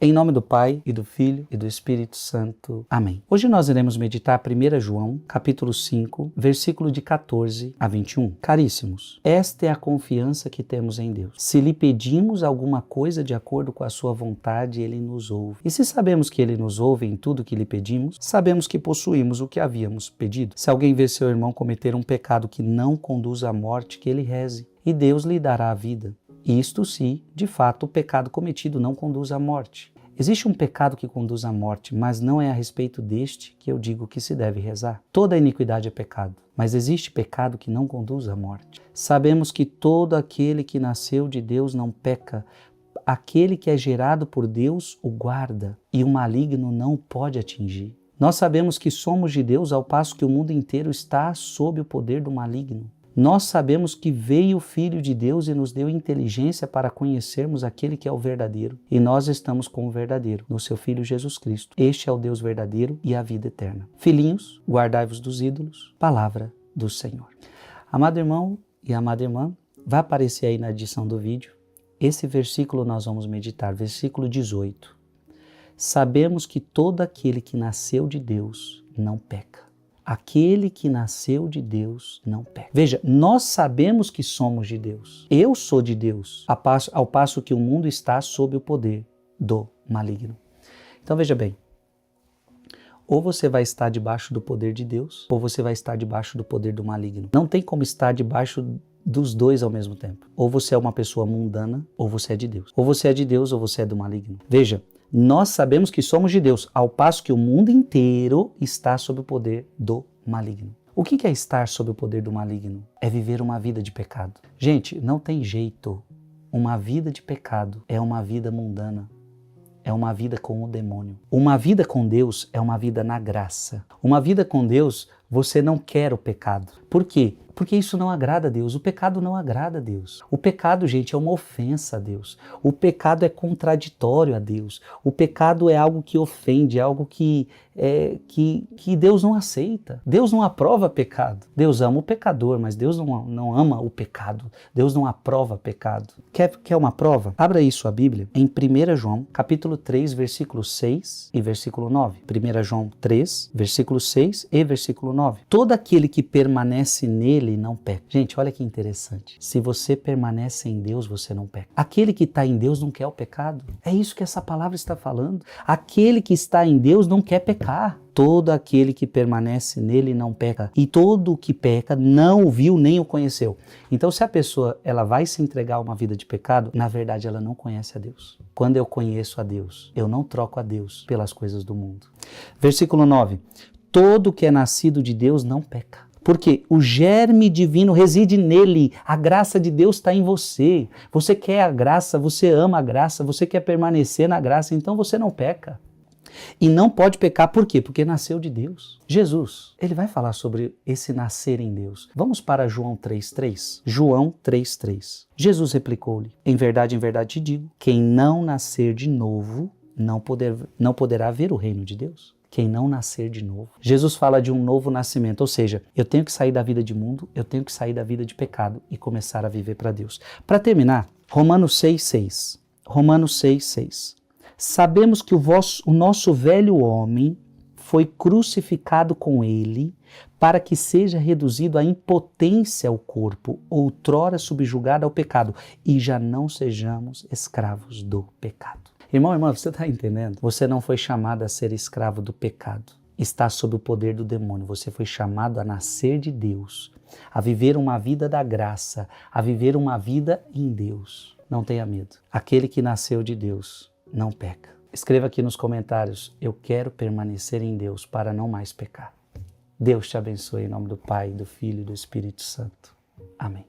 Em nome do Pai, e do Filho, e do Espírito Santo. Amém. Hoje nós iremos meditar 1 João, capítulo 5, versículo de 14 a 21. Caríssimos, esta é a confiança que temos em Deus. Se lhe pedimos alguma coisa de acordo com a sua vontade, Ele nos ouve. E se sabemos que Ele nos ouve em tudo que lhe pedimos, sabemos que possuímos o que havíamos pedido. Se alguém vê seu irmão cometer um pecado que não conduz à morte, que ele reze, e Deus lhe dará a vida. Isto se, de fato, o pecado cometido não conduz à morte. Existe um pecado que conduz à morte, mas não é a respeito deste que eu digo que se deve rezar. Toda iniquidade é pecado, mas existe pecado que não conduz à morte. Sabemos que todo aquele que nasceu de Deus não peca. Aquele que é gerado por Deus o guarda, e o maligno não o pode atingir. Nós sabemos que somos de Deus ao passo que o mundo inteiro está sob o poder do maligno. Nós sabemos que veio o Filho de Deus e nos deu inteligência para conhecermos aquele que é o verdadeiro. E nós estamos com o verdadeiro, no seu Filho Jesus Cristo. Este é o Deus verdadeiro e a vida eterna. Filhinhos, guardai-vos dos ídolos. Palavra do Senhor. Amado irmão e amada irmã, vai aparecer aí na edição do vídeo. Esse versículo nós vamos meditar, versículo 18. Sabemos que todo aquele que nasceu de Deus não peca. Aquele que nasceu de Deus não peca. Veja, nós sabemos que somos de Deus. Eu sou de Deus, ao passo que o mundo está sob o poder do maligno. Então veja bem, ou você vai estar debaixo do poder de Deus, ou você vai estar debaixo do poder do maligno. Não tem como estar debaixo dos dois ao mesmo tempo. Ou você é uma pessoa mundana, ou você é de Deus. Ou você é de Deus, ou você é do maligno. Veja, nós sabemos que somos de Deus, ao passo que o mundo inteiro está sob o poder do maligno. O que é estar sob o poder do maligno? É viver uma vida de pecado. Gente, não tem jeito. Uma vida de pecado é uma vida mundana. É uma vida com o demônio. Uma vida com Deus é uma vida na graça. Uma vida com Deus, você não quer o pecado. Por quê? Porque isso não agrada a Deus. O pecado não agrada a Deus. O pecado, gente, é uma ofensa a Deus. O pecado é contraditório a Deus. O pecado é algo que ofende, é algo que Deus não aceita. Deus não aprova pecado. Deus ama o pecador, mas Deus não ama o pecado. Deus não aprova pecado. Quer uma prova? Abra aí sua Bíblia em 1 João, capítulo 3, versículo 6 e versículo 9. 1 João 3, versículo 6 e versículo 9. Todo aquele que permanece nele não peca. Gente, olha que interessante. Se você permanece em Deus, você não peca. Aquele que está em Deus não quer o pecado. É isso que essa palavra está falando. Aquele que está em Deus não quer pecar. Todo aquele que permanece nele não peca. E todo o que peca não o viu nem o conheceu. Então, se a pessoa ela vai se entregar a uma vida de pecado, na verdade ela não conhece a Deus. Quando eu conheço a Deus, eu não troco a Deus pelas coisas do mundo. Versículo 9. Todo que é nascido de Deus não peca. Porque o germe divino reside nele, a graça de Deus está em você. Você quer a graça, você ama a graça, você quer permanecer na graça, então você não peca. E não pode pecar, por quê? Porque nasceu de Deus. Jesus, ele vai falar sobre esse nascer em Deus. Vamos para João 3,3. João 3,3. Jesus replicou-lhe: em verdade te digo, quem não nascer de novo não poderá ver o reino de Deus. Quem não nascer de novo. Jesus fala de um novo nascimento, ou seja, eu tenho que sair da vida de mundo, eu tenho que sair da vida de pecado e começar a viver para Deus. Para terminar, Romanos 6,6. Romanos 6,6. Sabemos que o nosso velho homem foi crucificado com ele para que seja reduzido à impotência o corpo, outrora subjugado ao pecado, e já não sejamos escravos do pecado. Irmão, irmã, você está entendendo? Você não foi chamado a ser escravo do pecado. Está sob o poder do demônio. Você foi chamado a nascer de Deus, a viver uma vida da graça, a viver uma vida em Deus. Não tenha medo. Aquele que nasceu de Deus não peca. Escreva aqui nos comentários: eu quero permanecer em Deus para não mais pecar. Deus te abençoe em nome do Pai, do Filho e do Espírito Santo. Amém.